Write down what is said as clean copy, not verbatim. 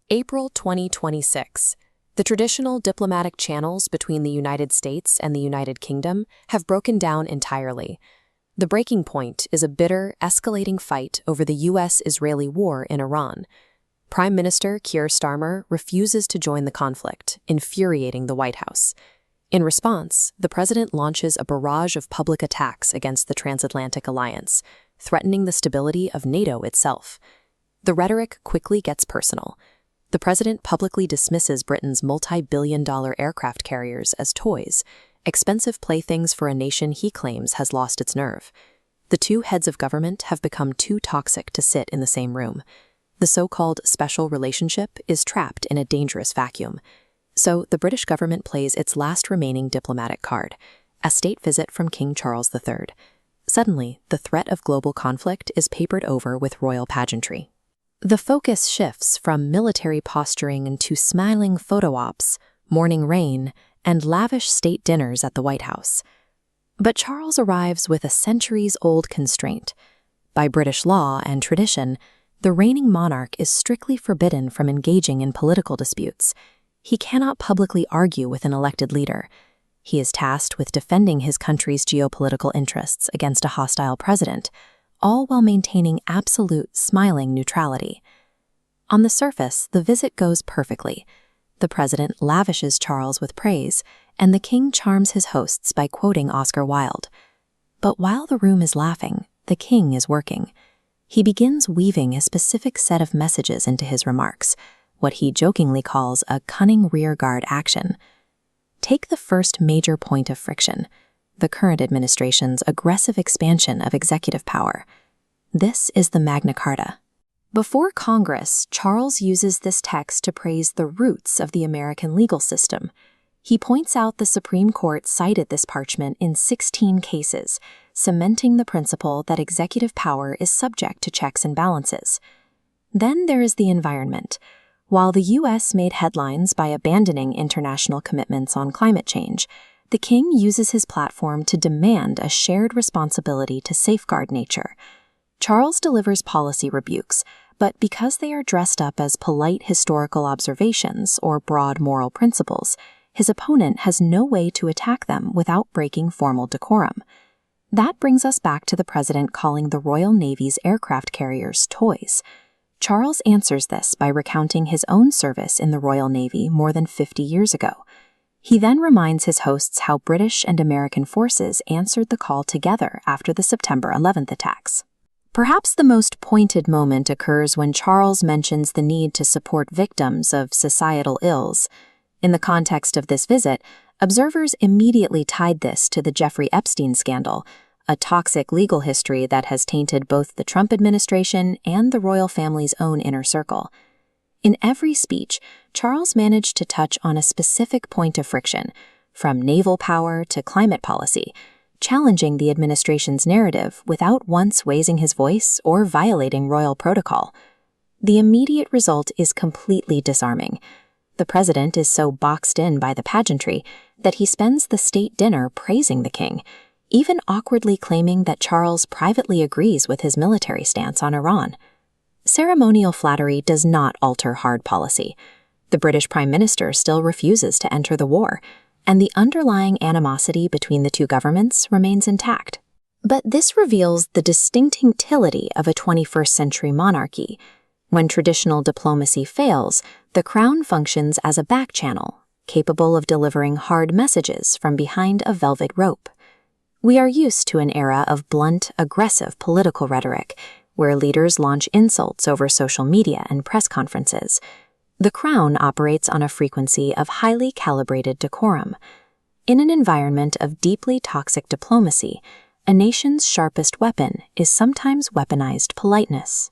April 2026. The traditional diplomatic channels between the United States and the United Kingdom have broken down entirely. The breaking point is a bitter, escalating fight over the U.S.-Israeli war in Iran. Prime Minister Keir Starmer refuses to join the conflict, infuriating the White House. In response, the president launches a barrage of public attacks against the transatlantic alliance, threatening the stability of NATO itself. The rhetoric quickly gets personal. The president publicly dismisses Britain's multi-billion-dollar aircraft carriers as toys, expensive playthings for a nation he claims has lost its nerve. The two heads of government have become too toxic to sit in the same room. The so-called special relationship is trapped in a dangerous vacuum. So the British government plays its last remaining diplomatic card, a state visit from King Charles III. Suddenly, the threat of global conflict is papered over with royal pageantry. The focus shifts from military posturing into smiling photo ops, morning rain, and lavish state dinners at the White House. But Charles arrives with a centuries-old constraint. By British law and tradition, the reigning monarch is strictly forbidden from engaging in political disputes. He cannot publicly argue with an elected leader. He is tasked with defending his country's geopolitical interests against a hostile president, all while maintaining absolute smiling neutrality. On the surface, the visit goes perfectly. The president lavishes Charles with praise, and the king charms his hosts by quoting Oscar Wilde. But while the room is laughing, the king is working. He begins weaving a specific set of messages into his remarks, what he jokingly calls a cunning rearguard action. Take the first major point of friction, the current administration's aggressive expansion of executive power. This is the Magna Carta. Before Congress, Charles uses this text to praise the roots of the American legal system. He points out the Supreme Court cited this parchment in 16 cases, cementing the principle that executive power is subject to checks and balances. Then there is the environment. While the U.S. made headlines by abandoning international commitments on climate change, the king uses his platform to demand a shared responsibility to safeguard nature. Charles delivers policy rebukes, but because they are dressed up as polite historical observations or broad moral principles, his opponent has no way to attack them without breaking formal decorum. That brings us back to the president calling the Royal Navy's aircraft carriers toys. Charles answers this by recounting his own service in the Royal Navy more than 50 years ago. He then reminds his hosts how British and American forces answered the call together after the September 11th attacks. Perhaps the most pointed moment occurs when Charles mentions the need to support victims of societal ills. In the context of this visit, observers immediately tied this to the Jeffrey Epstein scandal, a toxic legal history that has tainted both the Trump administration and the royal family's own inner circle. In every speech, Charles managed to touch on a specific point of friction, from naval power to climate policy, challenging the administration's narrative without once raising his voice or violating royal protocol. The immediate result is completely disarming. The president is so boxed in by the pageantry that he spends the state dinner praising the king, even awkwardly claiming that Charles privately agrees with his military stance on Iran. Ceremonial flattery does not alter hard policy. The British Prime Minister still refuses to enter the war, and the underlying animosity between the two governments remains intact. But this reveals the distinct utility of a 21st century monarchy. When traditional diplomacy fails, the crown functions as a back channel, capable of delivering hard messages from behind a velvet rope. We are used to an era of blunt, aggressive political rhetoric, where leaders launch insults over social media and press conferences. The crown operates on a frequency of highly calibrated decorum. In an environment of deeply toxic diplomacy, a nation's sharpest weapon is sometimes weaponized politeness.